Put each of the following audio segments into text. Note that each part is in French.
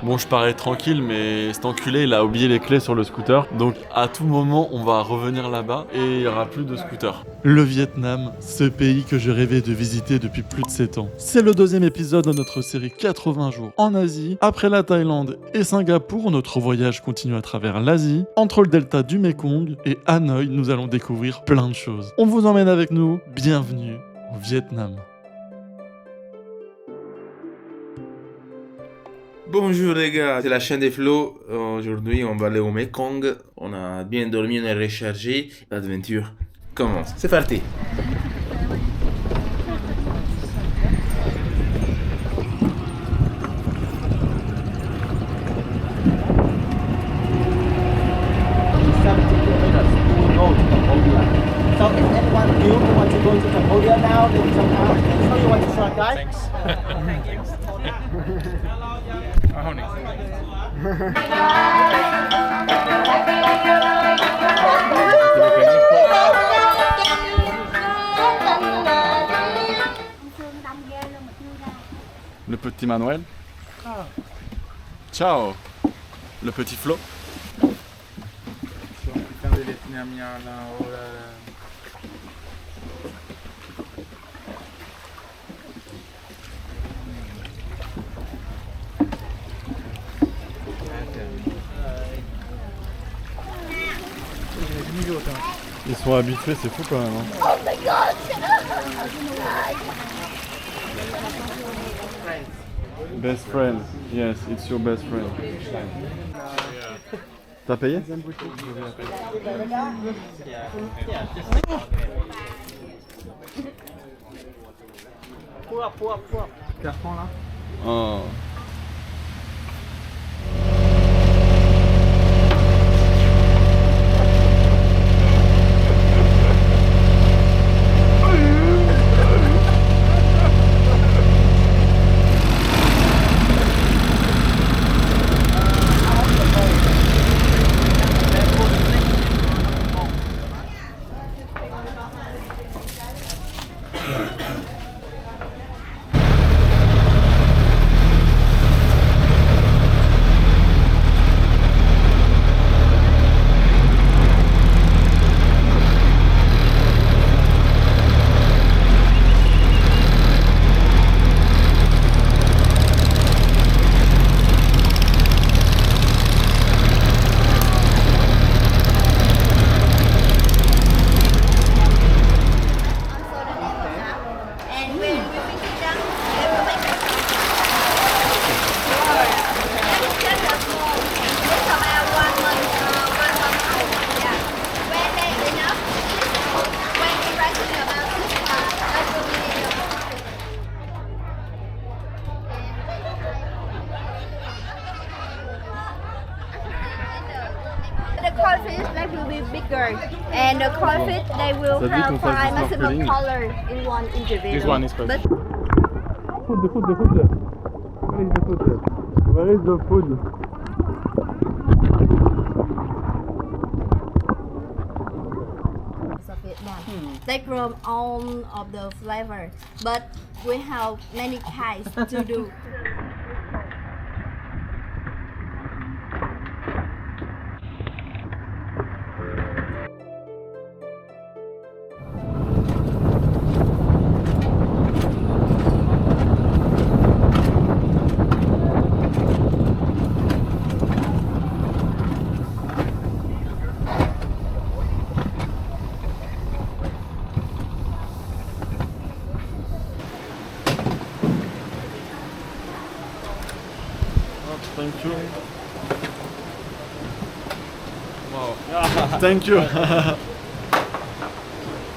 Bon, je parais tranquille, mais cet enculé, il a oublié les clés sur le scooter. Donc, à tout moment, on va revenir là-bas et il n'y aura plus de scooter. Le Vietnam, ce pays que je rêvais de visiter depuis plus de 7 ans. C'est le deuxième épisode de notre série 80 jours en Asie. Après la Thaïlande et Singapour, notre voyage continue à travers l'Asie. Entre le delta du Mekong et Hanoï, nous allons découvrir plein de choses. On vous emmène avec nous. Bienvenue au Vietnam. Bonjour les gars, c'est la chaîne des flots. Aujourd'hui, on va aller au Mekong. On a bien dormi, on est rechargé. L'aventure commence. C'est parti. So if anyone new who wants to go to Cambodia now, they can jump out. So you want to try, guys? Le petit Manuel. Ciao. Le petit Flo. Ils sont habitués, c'est fou quand même. Best friend, yes, it's your best friend. T'as payé? Carton là. Oh. And when we finish it down, they will make us just a small. It's about 1 month, 1 month old. Yeah. When they enough, when we rising about 6 months, that will be enough. The crawfish they will be bigger, and the crawfish they will Ça dit qu'on have fasse five du maximum snorkeling. color in one individual. This one is But perfect. Food. Where is the food? Where is the food? of Vietnam. They from all of the flavor, but we have many kinds to do. Thank you. Wow. Thank you.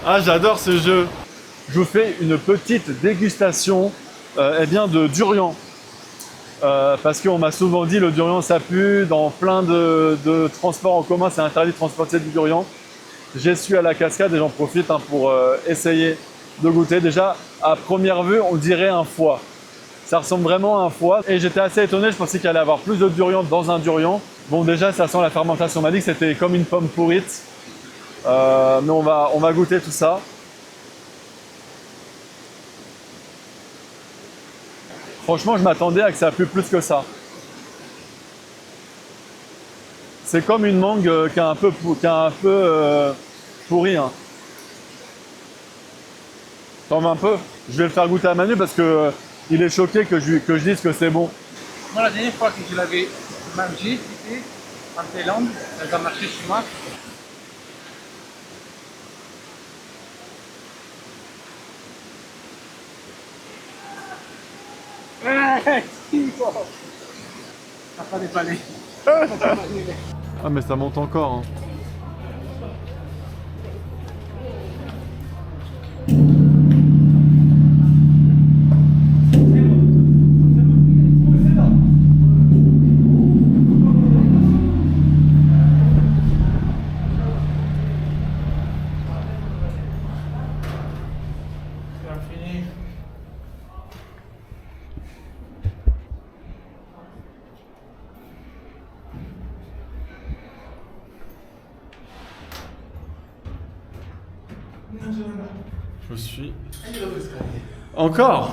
Ah, j'adore ce jeu. Je vous fais une petite dégustation eh bien, de durian. Parce qu'on m'a souvent dit le durian ça pue, dans plein de transports en commun c'est interdit de transporter du durian. J'ai su à la cascade et j'en profite pour essayer de goûter. Déjà à première vue on dirait un foie. Ça ressemble vraiment à un foie et j'étais assez étonné, je pensais qu'il allait y avoir plus de durian dans un durian. Bon déjà ça sent la fermentation, on m'a dit que c'était comme une pomme pourrite. Mais on va goûter tout ça. Franchement je m'attendais à que ça pue plus que ça. C'est comme une mangue qui a un peu, pourri. Hein. T'en veux un peu? Je vais le faire goûter à Manu parce que il est choqué que je dise que c'est bon. Moi, la dernière fois que je l'avais mangé, c'était en Thaïlande, dans un marché chinois. Ça pas déballé. Ah mais ça monte encore. Hein. Je suis... Encore?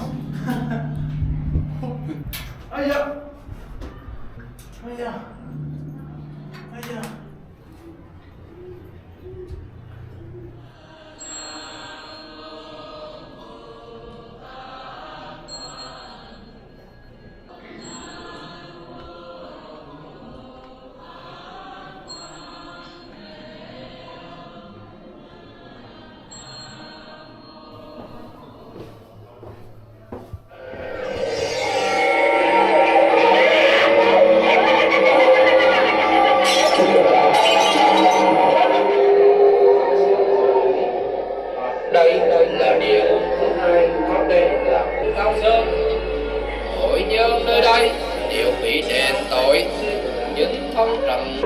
Đây là địa ngục thứ hai có tên là Cao Sơn. Tội nhân nơi đây đều bị đền tội nhưng thân trần.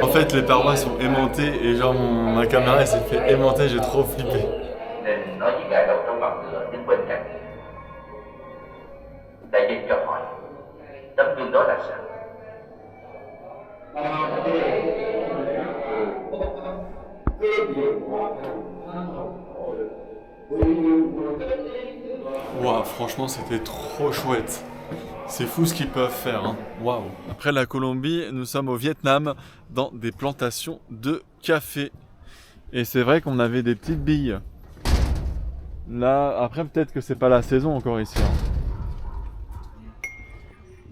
En fait, les parois sont aimantées et genre ma caméra elle s'est fait aimanter, j'ai trop flippé. Nên nó chỉ gài đầu trong ngọn lửa đứng bên cạnh. Đại diện cho hỏi, tấm gương đó là sao? Waouh, franchement, c'était trop chouette. C'est fou ce qu'ils peuvent faire. Hein. Waouh. Après la Colombie, nous sommes au Vietnam dans des plantations de café. Et c'est vrai qu'on avait des petites billes. Là, après, peut-être que c'est pas la saison encore ici. Hein.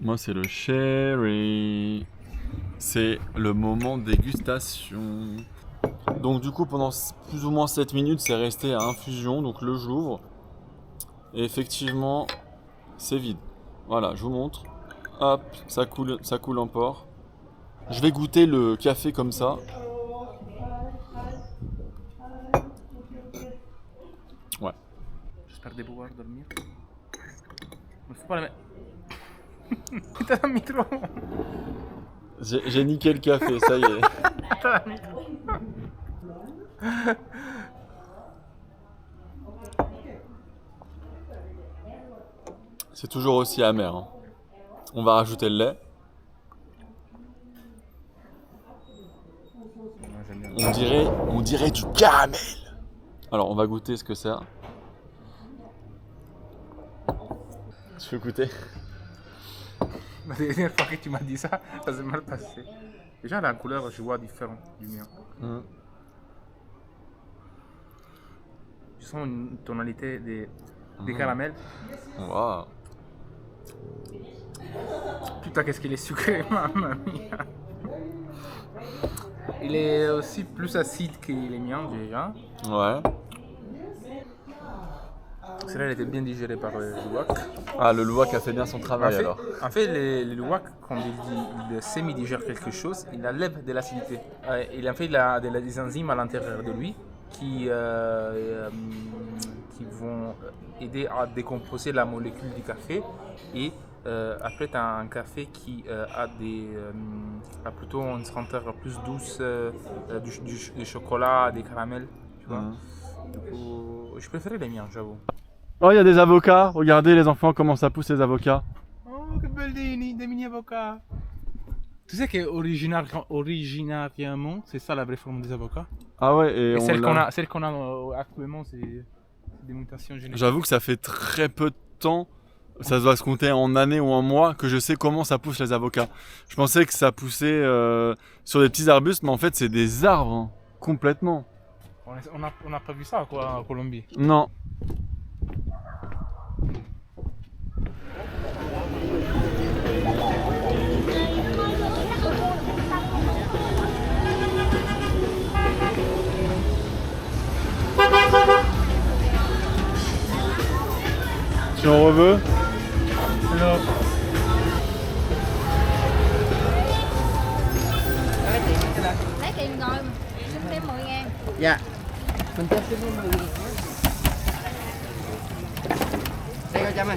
Moi, c'est le sherry. C'est le moment de dégustation. Donc, du coup, pendant plus ou moins 7 minutes, c'est resté à infusion. Donc, je l'ouvre. Et effectivement, c'est vide. Voilà, je vous montre. Hop, ça coule en port. Je vais goûter le café comme ça. Ouais. J'espère de pouvoir dormir. Mais faut pas la mettre. T'as la micro. J'ai niqué le café, ça y est. T'as la micro. C'est toujours aussi amer. Hein. On va rajouter le lait. On dirait du caramel. Alors, on va goûter ce que c'est. Tu veux goûter? La dernière fois que tu m'as dit ça, ça s'est mal passé. Déjà, la couleur, je vois différente du mien. Je sens une tonalité de caramel. Waouh. Putain, qu'est-ce qu'il est sucré, mamma mia. Il est aussi plus acide que les miens déjà. Ouais. Celle-là, elle était bien digérée par le louak. Ah, le louak a fait bien son travail alors. En fait, le louak, quand il semi-digère quelque chose, il enlève de l'acidité. En fait, il a des enzymes à l'intérieur de lui qui vont aider à décomposer la molécule du café. Et après, tu as un café qui a plutôt une senteur plus douce, du chocolat, des caramels. Tu vois. Du coup, je préférais les miens, j'avoue. Oh, il y a des avocats. Regardez les enfants comment ça pousse les avocats. Oh, che bellini, des mini avocats. Tu sais qu'originairement, c'est ça la vraie forme des avocats. Ah ouais, et Et on celle l'a- qu'on a actuellement, c'est des mutations génétiques. J'avoue que ça fait très peu de temps, ça doit se compter en années ou en mois, que je sais comment ça pousse les avocats. Je pensais que ça poussait sur des petits arbustes, mais en fait c'est des arbres, hein, complètement. On n'a pas vu ça quoi, en Colombie. Non. Si on reveut. Lấy tiền rồi, xin thêm 10.000. Dạ. Mình cho xin luôn 10.000. Đây coi Trâm ơi.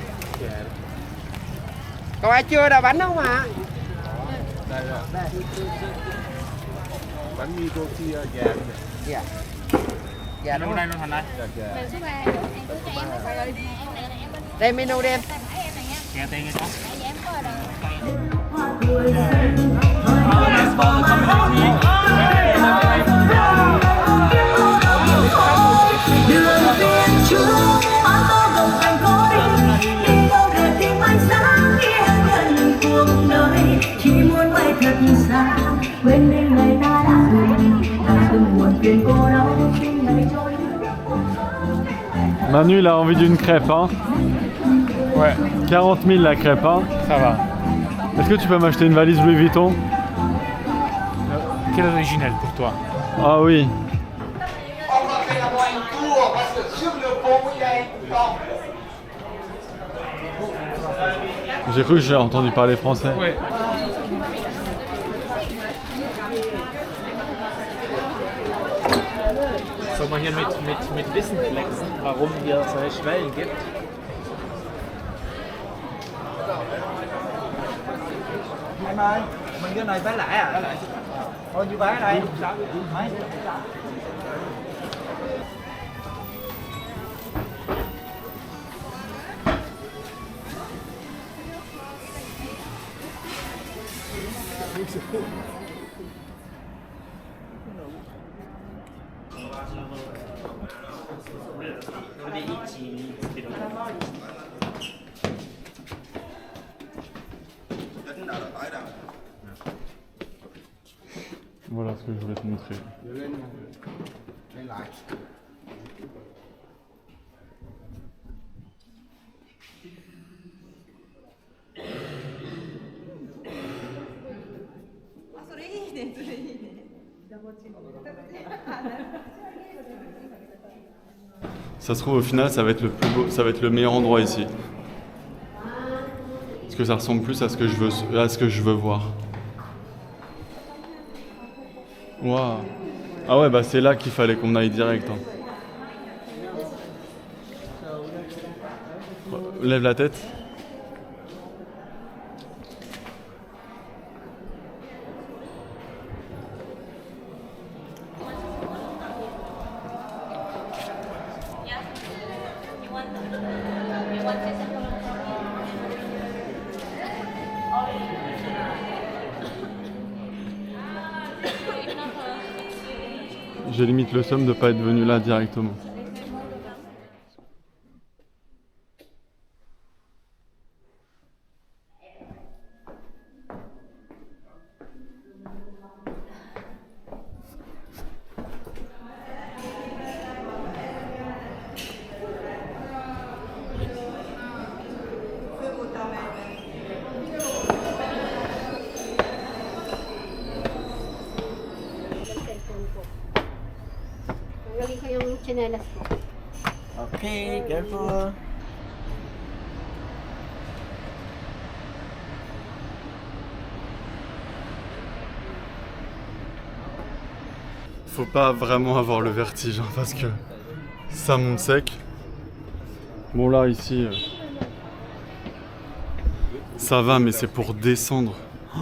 Còn ai chưa đào bánh không ạ? Đây rồi. Đây. Bánh mì tortilla gà. Dạ. Dạ đúng Đâu rồi. đây luôn Thành ơi. Mình số 3, em cứ cho em thôi. Em này là em bên Đây menu đi em. tay phải em này nha. Nghe tên nghe cháu. Tại vì em có ở đây. Đường viên chúa áo to đồng hành khói đi đâu rời tìm ánh sáng nghĩa nhận cuộc đời chỉ muốn bay thật xa quên đi ngày ta đã từng buồn phiền cô đau khi ngày trôi. Manu il a envie d'une crêpe, hein. Ouais, 40 000 la crêpe, hein. ça va. Est-ce que tu peux m'acheter une valise Louis Vuitton? Quel original pour toi? Ah oui. Ông có thể là một anh cua và sự trước lượt phố với đây không? J'ai cru que j'ai entendu parler français. Ouais. Soll man hier mit Wissen flexen, warum hier solche Schwellen gibt? Em ơi, mình cái này vé lẻ à? Thôi như vé ở đây. Mấy? Voilà ce que je voulais te montrer. Ça se trouve au final ça va être le plus beau, ça va être le meilleur endroit ici. Parce que ça ressemble plus à ce que je veux voir. Waouh. Ah ouais bah c'est là qu'il fallait qu'on aille direct. Hein. Lève la tête. J'ai limite le somme de ne pas être venu là directement. Lagi ko yung tsinelas ko. Okay, careful. Faut pas vraiment avoir le vertige hein, parce que ça monte sec. Bon là ici ça va mais c'est pour descendre. Oh,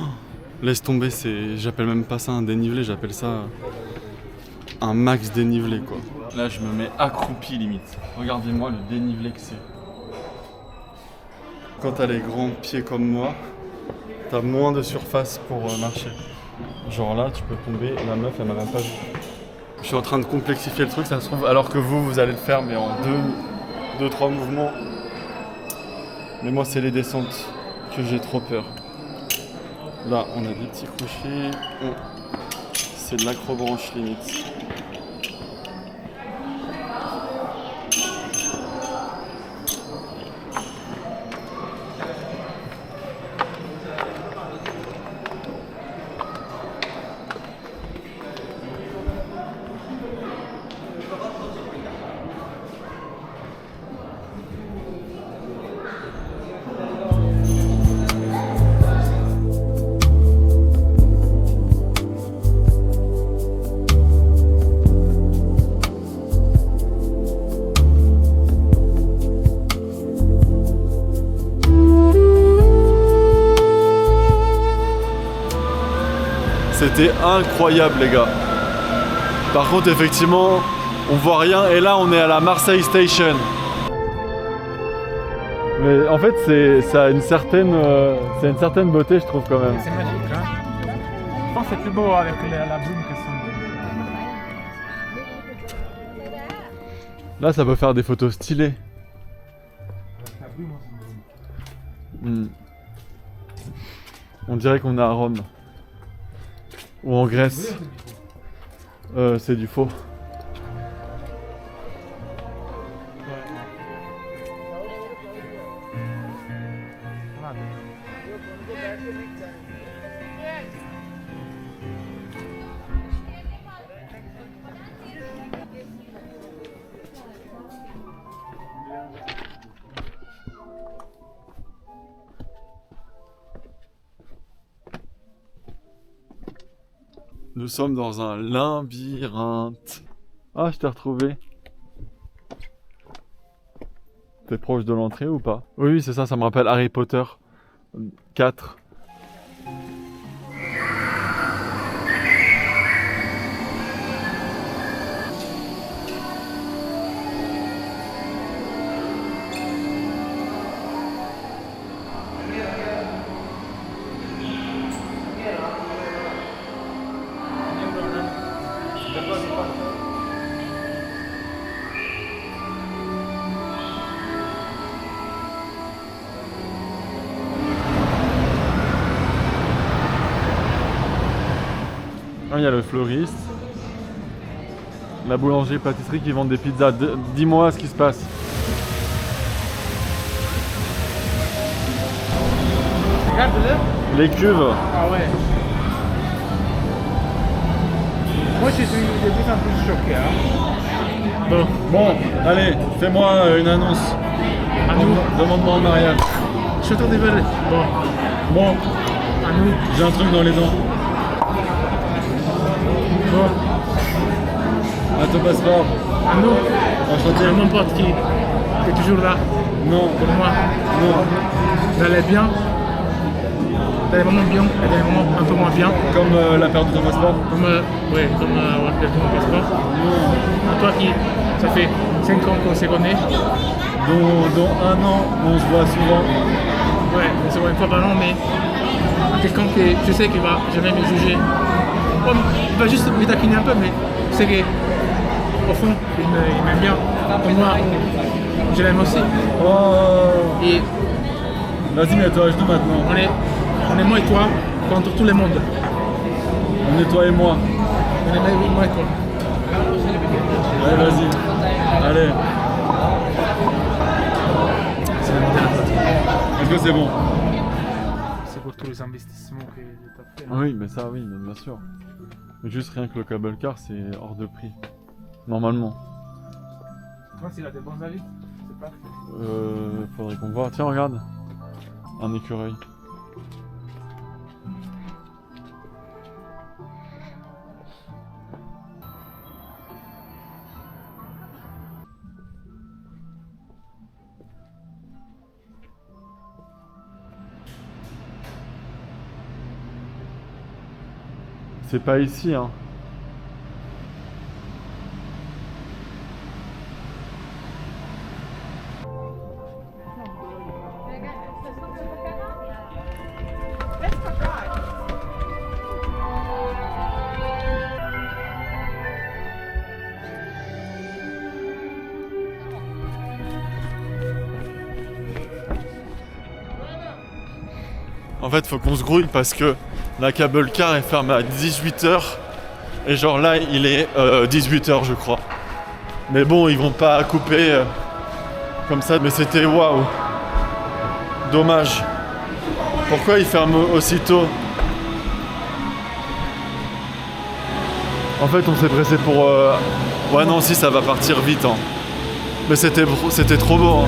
laisse tomber, j'appelle même pas ça un dénivelé, j'appelle ça un max dénivelé quoi. Là je me mets accroupi limite. Regardez-moi le dénivelé que c'est. Quand t'as les grands pieds comme moi, t'as moins de surface pour marcher. Genre là, tu peux tomber, la meuf, elle m'a même pas vu. Je suis en train de complexifier le truc, ça se trouve, alors que vous allez le faire, mais en 2-3 mouvements. Mais moi, c'est les descentes que j'ai trop peur. Là, on a des petits crochets. C'est de l'acrobranche limite. C'était incroyable les gars. Par contre effectivement on voit rien et là on est à la Marseille Station. Mais en fait ça a une certaine beauté je trouve quand même. C'est magique, hein. Je pense que c'est plus beau avec la brume que son. Là ça peut faire des photos stylées. On dirait qu'on est à Rome. Ou en Grèce. C'est du faux. Nous sommes dans un labyrinthe. Ah, je t'ai retrouvé. T'es proche de l'entrée ou pas? Oui, c'est ça, ça me rappelle Harry Potter 4. Il y a le fleuriste, la boulangerie, pâtisserie qui vendent des pizzas. Dis-moi ce qui se passe. Regarde-le. Les cuves. Ah ouais. Moi je suis de plus en plus choqué. Hein. Bon, allez, fais-moi une annonce. À nous. Demande-moi en mariage. Château des Belles. Bon, À nous. j'ai un truc dans les dents. Bon. À ton passeport. À nous. Enchanté. À n'importe qui. T'es toujours là. Non. Pour moi. Non. J'allais bien. T'as des moments bien et des moments un peu moins bien. Comme la perte de ton passeport. Comme avoir perdu mon passeport. À toi qui, ça fait 5 ans qu'on s'est connus. Dont 1 an, on se voit souvent. Ouais, c'est une fois par an, mais quelqu'un que je sais qu'il va jamais me juger. Bon, il va juste me taquiner un peu, mais je sais qu'au fond, il m'aime bien. Et moi, je l'aime aussi. Oh. Et Vas-y, mets-toi à genoux maintenant. on est moi et toi contre tout le monde. On est toi et moi. On est moi et toi. Allez, vas-y. Allez. Est-ce que c'est bon? C'est pour tous les investissements que tu as fait. Oui, mais ça, oui, mais bien sûr. Mais juste rien que le cable car, c'est hors de prix. Normalement. Moi, s'il a des bons avis, c'est pas. Faudrait qu'on voit. Tiens, regarde. Un écureuil. C'est pas ici, hein. Let's go. En fait, faut qu'on se grouille parce que la cable car est fermée à 18h. Et genre là, il est 18h, je crois. Mais bon, ils vont pas couper comme ça. Mais c'était waouh. Dommage. Pourquoi ils ferment aussitôt? En fait, on s'est pressé pour... Ouais, non, si, ça va partir vite. Hein. Mais c'était trop beau. Hein.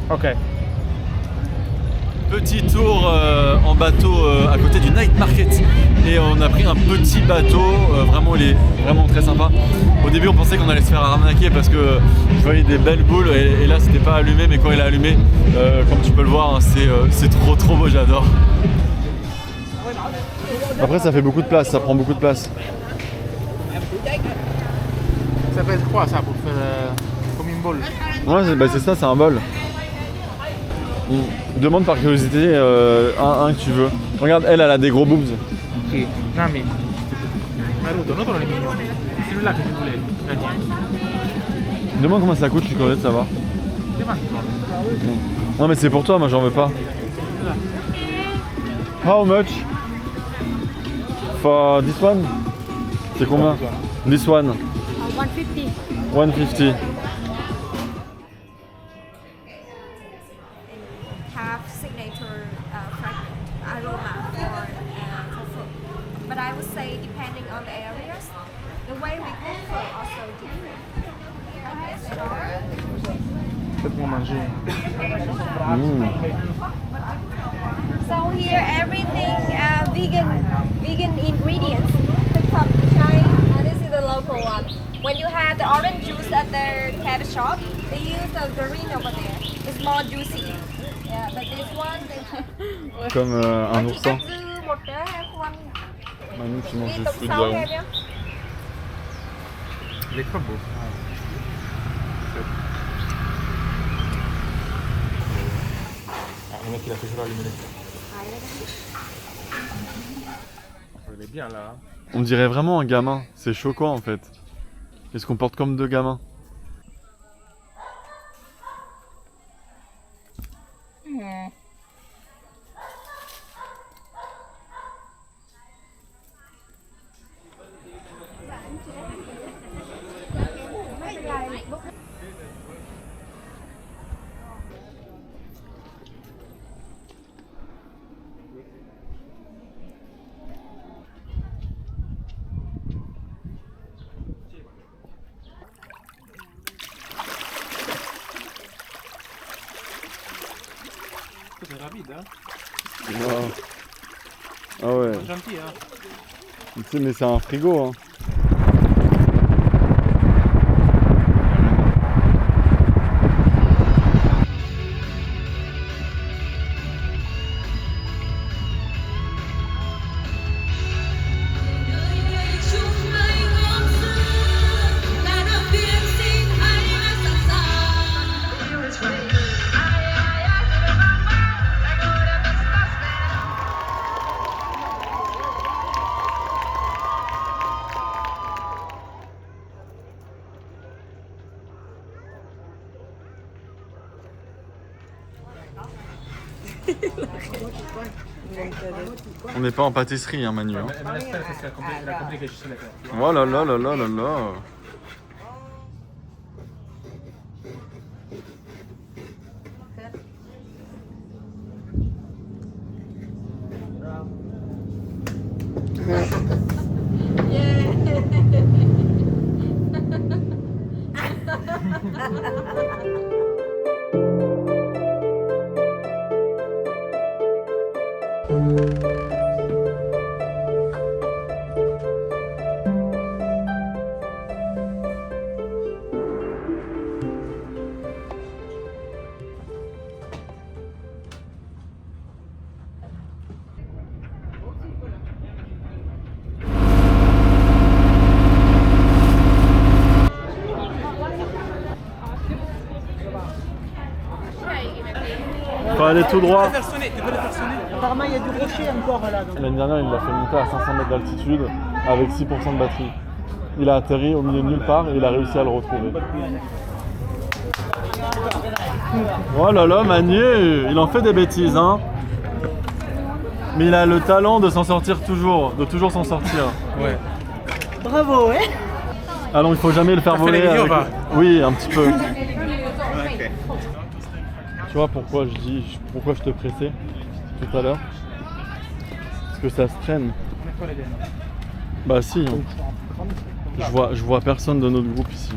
Ok. Petit tour en bateau à côté du night market et on a pris un petit bateau, vraiment il est vraiment très sympa. Au début on pensait qu'on allait se faire arnaquer parce que je voyais des belles boules et là c'était pas allumé, mais quand il est allumé, comme tu peux le voir, hein, c'est trop beau, j'adore. Après ça fait beaucoup de place, ça prend beaucoup de place. Ça peut être quoi ça pour faire comme une boule? Ouais, c'est ça, c'est un bol. Demande par curiosité un que tu veux. Regarde, elle a des gros boobs. Ok. Non mais... Naruto, non pour les mignons. C'est celui-là que tu voulais gagner. Demande combien ça coûte, je suis curieux de savoir. Demande-toi. Non mais c'est pour toi, moi j'en veux pas. How much? For this one? C'est combien? This one? 150. 150. Have signature aroma for food. But I would say depending on the areas, the way we cook food also different. Faites-moi manger. So here everything vegan ingredients from China. This is the local one. When you have the orange juice at the cabbage shop, they use the green over there. It's more juicy. Yeah, but this one, Comme un oursin. một cái khoan Manu qui mange đi des tục fruits de sau dragon. em nhé. Les crabes. Ah, le mec il a fait jouer à l'humanité. Il est bien là. On dirait vraiment un gamin, c'est choquant en fait. Il se comporte comme deux gamins. C'est rapide, hein? Wow. Ah ouais, C'est gentil, hein? tu sais, mais c'est un frigo hein. On n'est pas en pâtisserie, hein, Manu. Hein. Mais la sphère, c'est la compliquée juste là. Oh là là là là là là. Faut aller tout droit. Apparemment, il y a du rocher encore là. Donc. L'année dernière, il l'a fait monter à 500 mètres d'altitude avec 6% de batterie. Il a atterri au milieu de nulle part et il a réussi à le retrouver. Oh là là, Manu, il en fait des bêtises, hein. Mais il a le talent de s'en sortir toujours, de toujours s'en sortir. Ouais. Bravo, hein. Alors il faut jamais le faire T'as fait voler. les vidéos, avec- va. Oui, un petit peu. Tu vois pourquoi pourquoi je te pressais tout à l'heure? Parce que ça se traîne. Bah si. Hein. Je vois personne de notre groupe ici.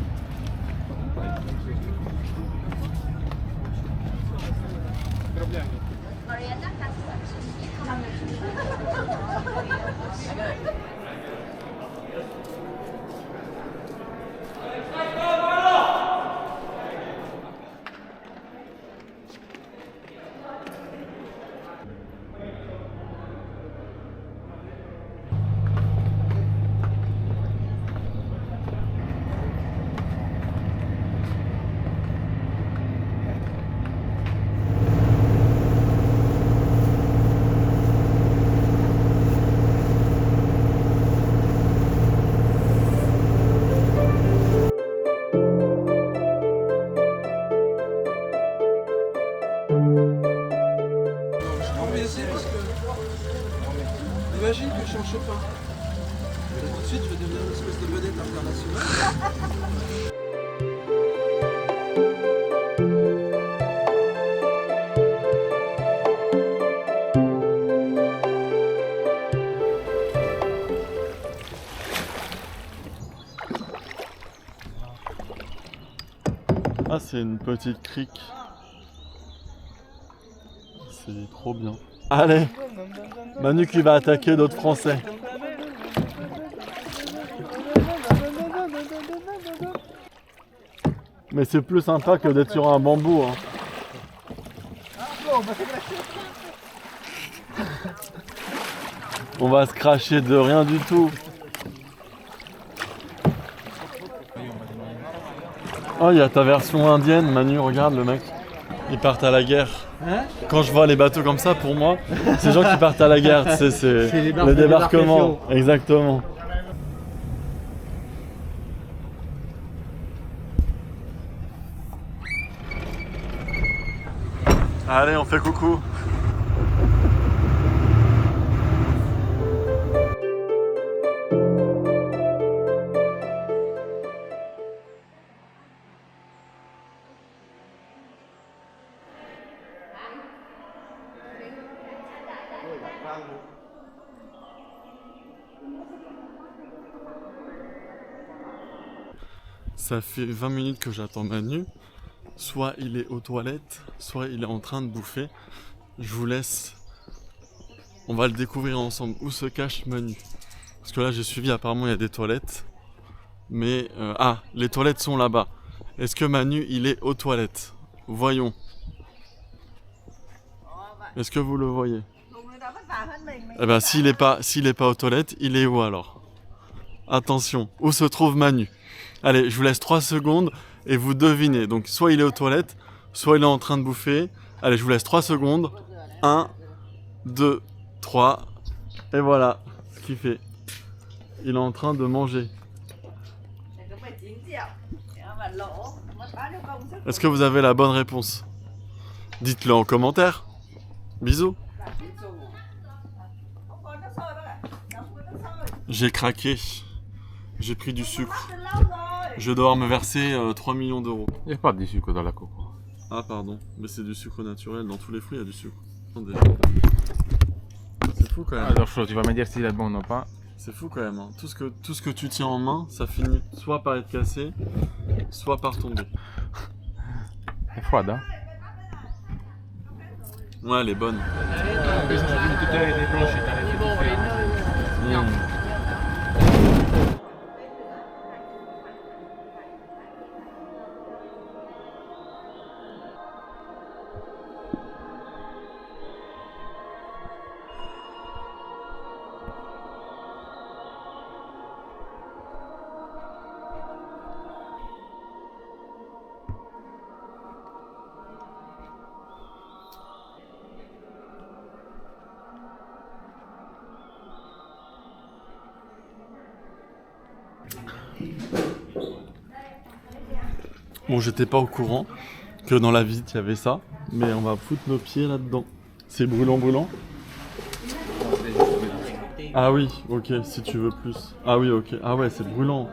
Imagine que je change pas. Tout de suite, je vais devenir une espèce de vedette internationale. Ah, c'est une petite crique. C'est trop bien. Allez, Manu qui va attaquer d'autres Français. Mais c'est plus sympa que d'être sur un bambou. Hein. On va se cracher de rien du tout. Oh, il y a ta version indienne, Manu, regarde le mec. Ils partent à la guerre. Hein? Quand je vois les bateaux comme ça, pour moi, c'est les gens qui partent à la guerre, tu sais, c'est les le débarquement. débarcations. Exactement. Allez, on fait coucou. Ça fait 20 minutes que j'attends Manu. Soit il est aux toilettes, soit il est en train de bouffer. Je vous laisse. On va le découvrir ensemble. Où se cache Manu? Parce que là j'ai suivi, apparemment il y a des toilettes. Mais... ah, les toilettes sont là-bas. Est-ce que Manu il est aux toilettes? Voyons. Est-ce que vous le voyez? Eh ben s'il est pas aux toilettes, il est où alors? Attention, où se trouve Manu? Allez, je vous laisse 3 secondes et vous devinez. Donc soit il est aux toilettes, soit il est en train de bouffer. Allez, je vous laisse 3 secondes. 1, 2, 3. Et voilà ce qu'il fait. Il est en train de manger. Est-ce que vous avez la bonne réponse? Dites-le en commentaire. Bisous. J'ai craqué. J'ai pris du sucre. Je vais devoir me verser 3 millions d'euros. Il n'y a pas de sucre dans la coco. Ah pardon, mais c'est du sucre naturel. Dans tous les fruits, il y a du sucre. Attendez. C'est fou quand même. Alors, tu vas me dire s'il est bon ou pas. C'est fou quand même. Hein. Tout ce que tu tiens en main, ça finit soit par être cassé, soit par tomber. È froida? Ouais, elle est bonne. Bon, j'étais pas au courant que dans la visite il y avait ça, mais on va foutre nos pieds là-dedans. C'est brûlant, brûlant. Ah oui, ok, si tu veux plus. Ah oui, ok. Ah ouais, c'est brûlant.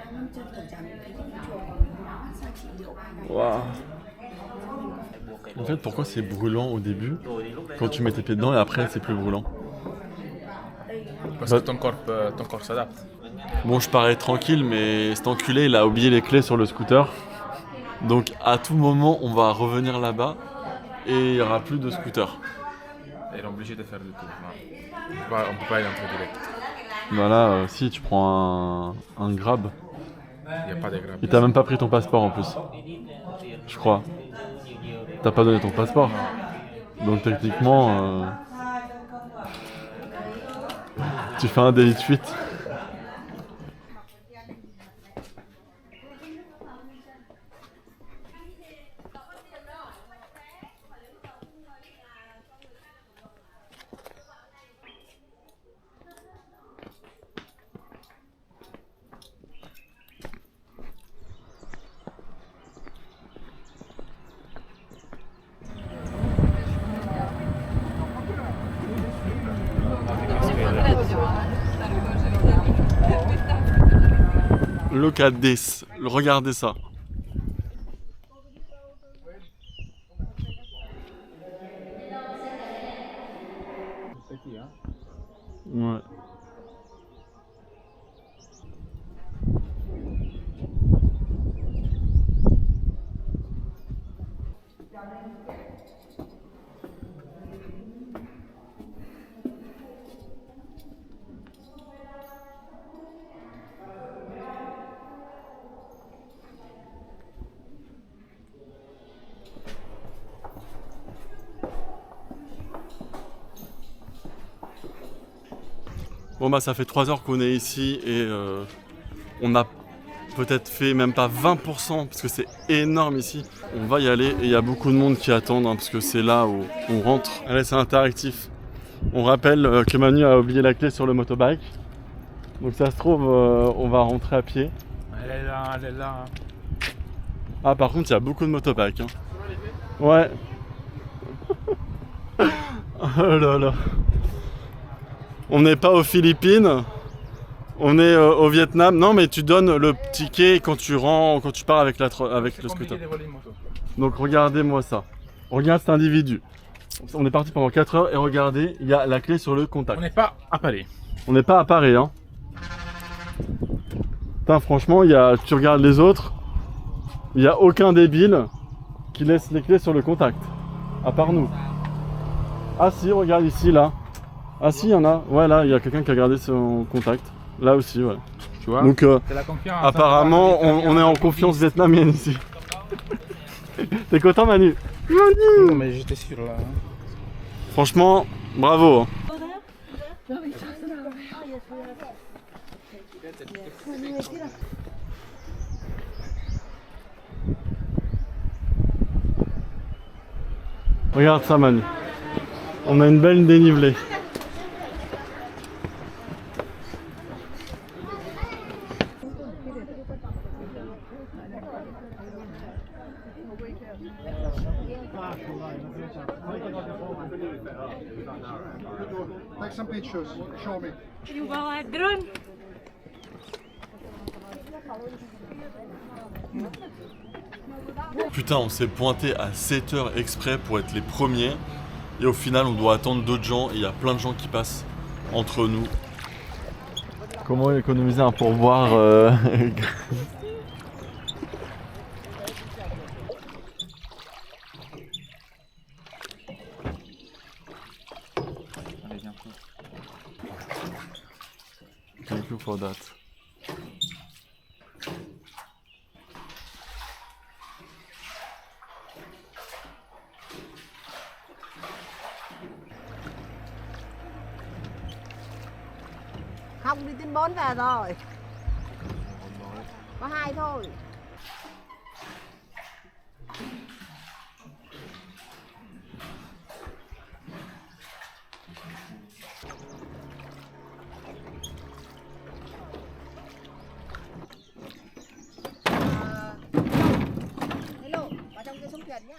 Waouh. En fait, pourquoi c'est brûlant au début, quand tu mets tes pieds dedans, et après c'est plus brûlant? Parce que ton corps s'adapte. Bon, je parais tranquille, mais cet enculé, il a oublié les clés sur le scooter. Donc à tout moment, on va revenir là-bas et il n'y aura plus de scooter. Il est obligé de faire du tour. On ne peut pas y entrer direct. Voilà, si tu prends un grab. Il n'y a pas de grab. Et t'as même pas pris ton passeport en plus. Je crois. T'as pas donné ton passeport. Donc techniquement, tu fais un délit de fuite. Look at this. Regardez ça. Ouais. Bon bah ça fait 3 heures qu'on est ici et on a peut-être fait même pas 20% parce que c'est énorme ici. On va y aller et il y a beaucoup de monde qui attendent hein, parce que c'est là où on rentre. Allez, c'est interactif. On rappelle que Manu a oublié la clé sur le motobike. Donc ça se trouve on va rentrer à pied. Elle est là, elle est là. Ah par contre il y a beaucoup de motobikes. Hein. Ouais. Oh là là. On n'est pas aux Philippines, on est au Vietnam. Non mais tu donnes le ticket quand tu pars avec le scooter. Donc regardez-moi ça. Regarde cet individu. On est parti pendant 4 heures et regardez, il y a la clé sur le contact. On n'est pas à Paris. On n'est pas à Paris hein. Putain, franchement, tu regardes les autres, il n'y a aucun débile qui laisse les clés sur le contact. À part nous. Ah si, regarde ici là. Ah si, il y en a. Ouais, là, il y a quelqu'un qui a gardé son contact. Là aussi, ouais. Tu vois. Donc, la confiance, apparemment, on est en confiance vietnamienne ici. T'es content, Manu? Non, mais j'étais sûr là. Franchement, bravo. Hein. Regarde ça, Manu. On a une belle dénivelée. Take some pictures. Show me. You bawa drone. Putain, on s'est pointé à 7 heures exprès pour être les premiers. Et au final, on doit attendre d'autres gens. Et il y a plein de gens qui passent entre nous. Comment économiser un pourboire for that. Không đi tin 4 về rồi. Có 2 thôi. Hello, vào trong cái sông thuyền nhá.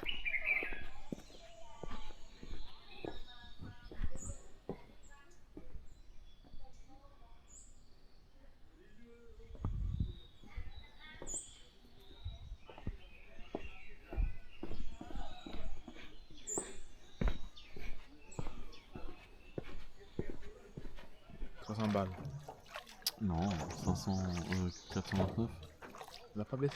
Balles. Non, 429. Elle a pas baissé.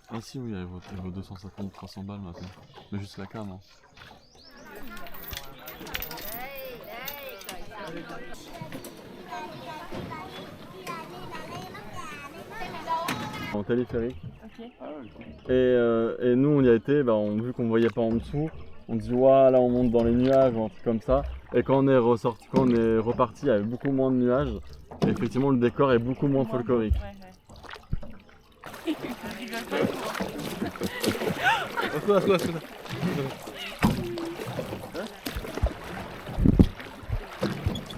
Ah si oui, elle vaut 250, 300 balles maintenant. Mais juste la cam. Hein. En téléphérique. Ok. Et nous on y a été, vu qu'on voyait pas en dessous, on dit là on monte dans les nuages ou un truc comme ça. Et quand on est reparti, il y avait beaucoup moins de nuages. Et effectivement le décor est beaucoup moins folklorique.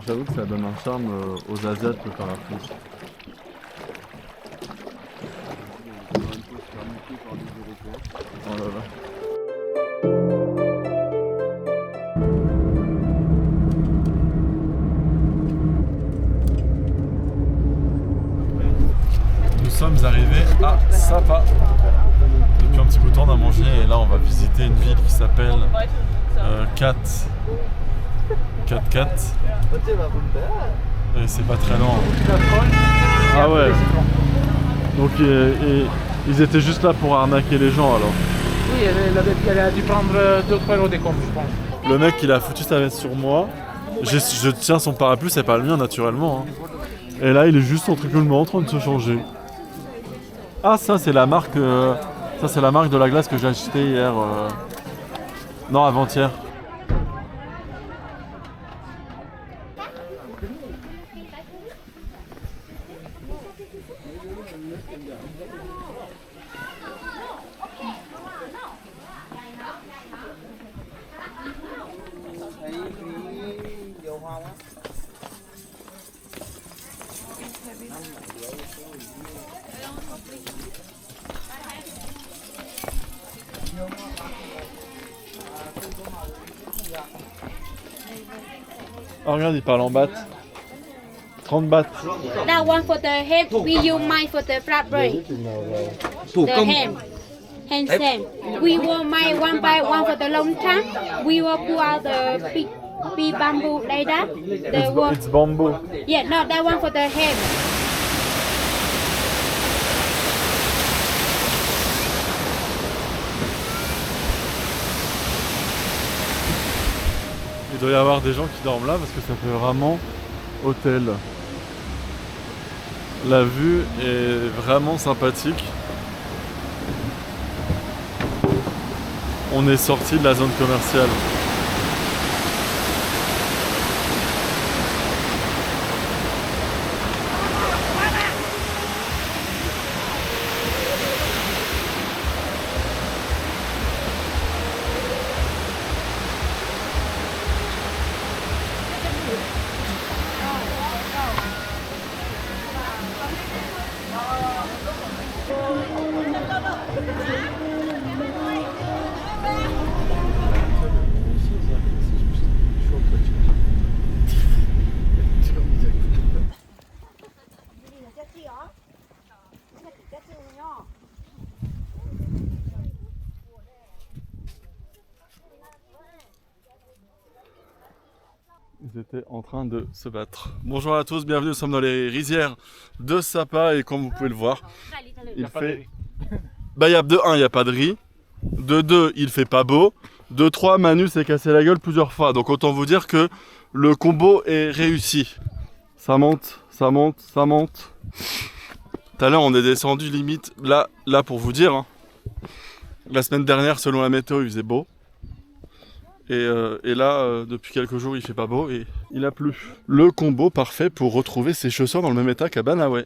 J'avoue que ça donne un charme aux Asiates le parapluie. Oh là là. Nous sommes arrivés à Sapa. Depuis un petit bout de temps on a mangé et là on va visiter une ville qui s'appelle Kat. Et c'est pas très loin. Ah ouais. Donc ils étaient juste là pour arnaquer les gens alors. Oui, elle a dû prendre 2-3 euros des comptes, je pense. Le mec il a foutu sa veste sur moi. Je tiens son parapluie, c'est pas le mien naturellement. Hein. Et là il est juste tranquillement en train de se changer. Ah ça c'est la marque de la glace que j'ai acheté hier. Non avant-hier. Oh regarde, il parle en baht. 30 bahts. That one for the ham, we use mine for the flat bread. The ham. Ham same. We will make one by one for the long time. We will pull out the big bamboo like that. It's bamboo. Yeah, no, that one for the ham. Il doit y avoir des gens qui dorment là parce que ça fait vraiment hôtel. La vue est vraiment sympathique. On est sorti de la zone commerciale. Ils étaient en train de se battre. Bonjour à tous, bienvenue, nous sommes dans les rizières de Sapa et comme vous pouvez le voir, il fait... il y a de 1, il n'y a pas de riz. De 2, il fait pas beau. De 3, Manu s'est cassé la gueule plusieurs fois. Donc autant vous dire que le combo est réussi. Ça monte, Ça monte, ça monte. Tout à l'heure, on est descendu limite. Là pour vous dire, hein, la semaine dernière, selon la météo, il faisait beau. Et là, depuis quelques jours, il fait pas beau et il a plu. Le combo parfait pour retrouver ses chaussures dans le même état qu'à Banahaw.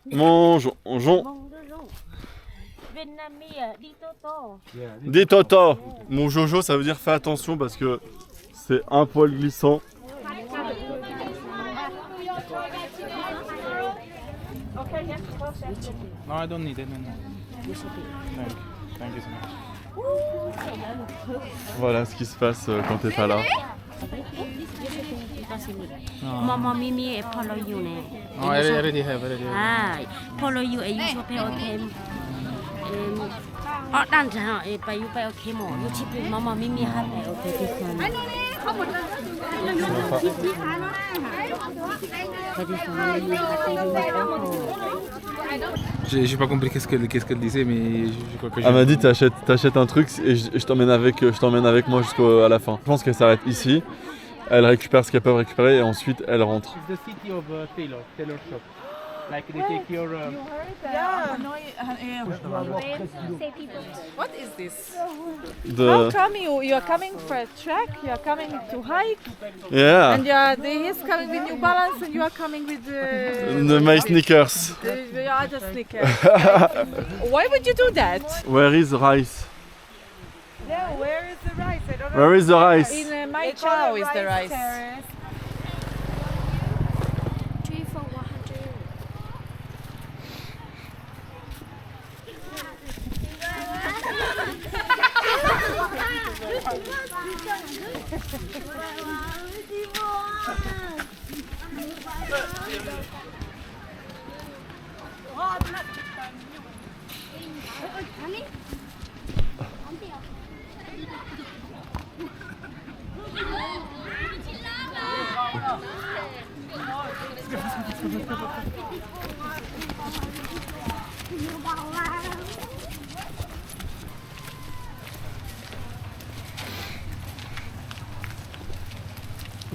Bonjour. Dis Toto. Mon Jojo, ça veut dire fais attention parce que c'est un poil glissant. No, I don't need it. No. Thank you so much. Voilà ce qui se passe quand t'es pas là. Mama Mimi follow you nè. No, I already have. Ah, follow you and you should pay okay. Đang chờ pay you pay okay more. You chip Mama Mimi have pay okay this one. J'ai pas compris qu'est-ce qu'elle disait, mais je crois que j'ai... Elle m'a dit t'achètes un truc et je t'emmène avec moi jusqu'à la fin. Je pense qu'elle s'arrête ici. Elle récupère ce qu'elles peuvent récupérer et ensuite elle rentre. It's the city of Taylor shop. Like they take your... What is this? How come you are coming for a trek? You are coming to hike? Yeah. And he is coming with New Balance and you are coming with my sneakers. Your other sneakers. Why would you do that? Where is the rice? Yeah, where is the rice? I don't know. Where is the rice? In my chow is the rice. Terrace. 3 for 100.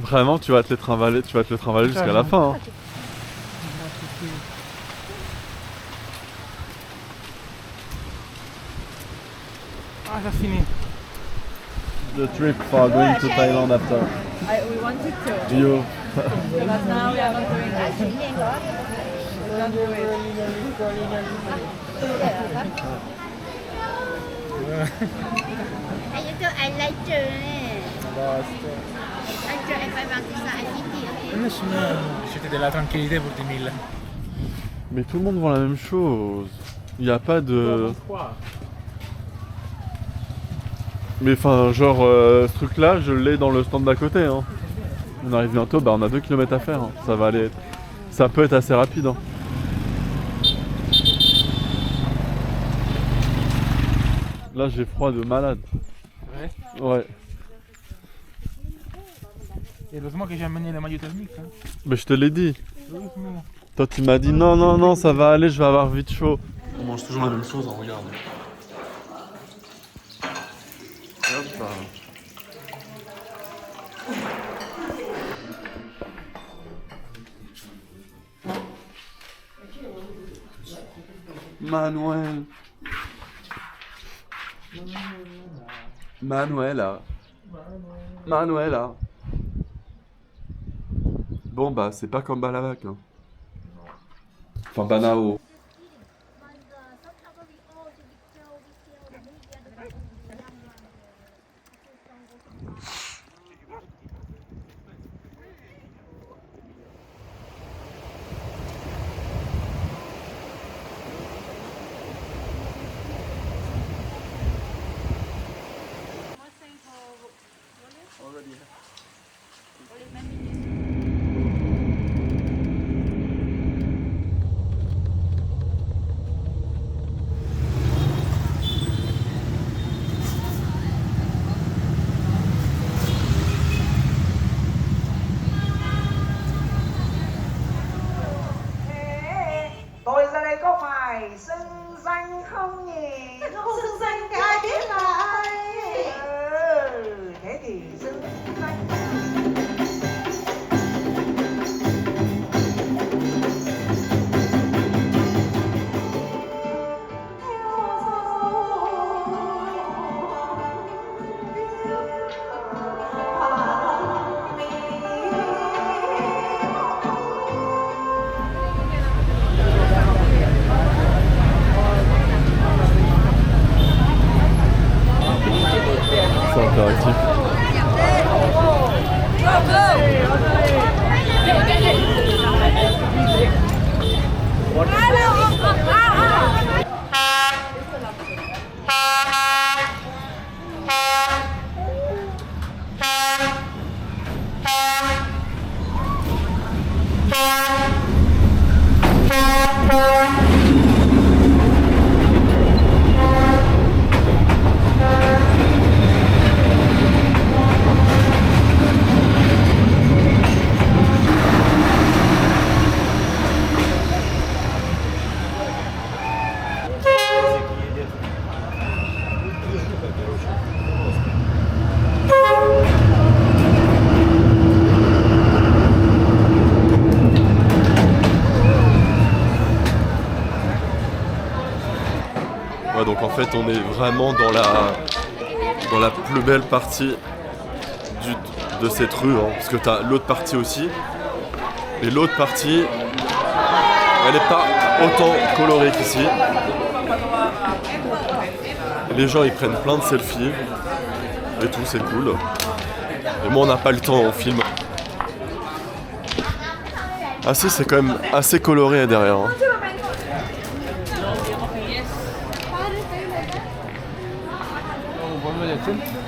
Vraiment, tu vas te le trimballer jusqu'à la fin. Hein. Ah, j'ai fini. The trip for going to Thailand after. We wanted to. You. But now we are not doing that. We don't do it. I like you. Anh phải bằng cái giải J'étais de la tranquillité pour 10 000. Mais tout le monde vend la même chose. Il n'y a pas de... Mais enfin, genre, ce truc-là, je l'ai dans le stand d'à côté. Hein. On arrive bientôt, bah on a 2 km à faire. Hein. Ça va aller... Ça peut être assez rapide. Hein. Là, j'ai froid de malade. Ouais. Et heureusement que j'ai amené le maillot thermique. Hein. Mais je te l'ai dit. Toi, tu m'as dit non, ça va aller, je vais avoir vite chaud. On mange toujours la même chose, hein, regarde. Hop là. Manuela. Bon bah c'est pas comme Balavac. Hein. Enfin Banahaw. interactif. Ouais, donc en fait on est vraiment dans la plus belle partie de cette rue, hein, parce que tu as l'autre partie aussi. Et l'autre partie, elle n'est pas autant colorée qu'ici. Les gens ils prennent plein de selfies et tout, c'est cool. Et moi on n'a pas le temps, on filme. Ah si, c'est quand même assez coloré derrière. Hein. Wollen wir jetzt hin?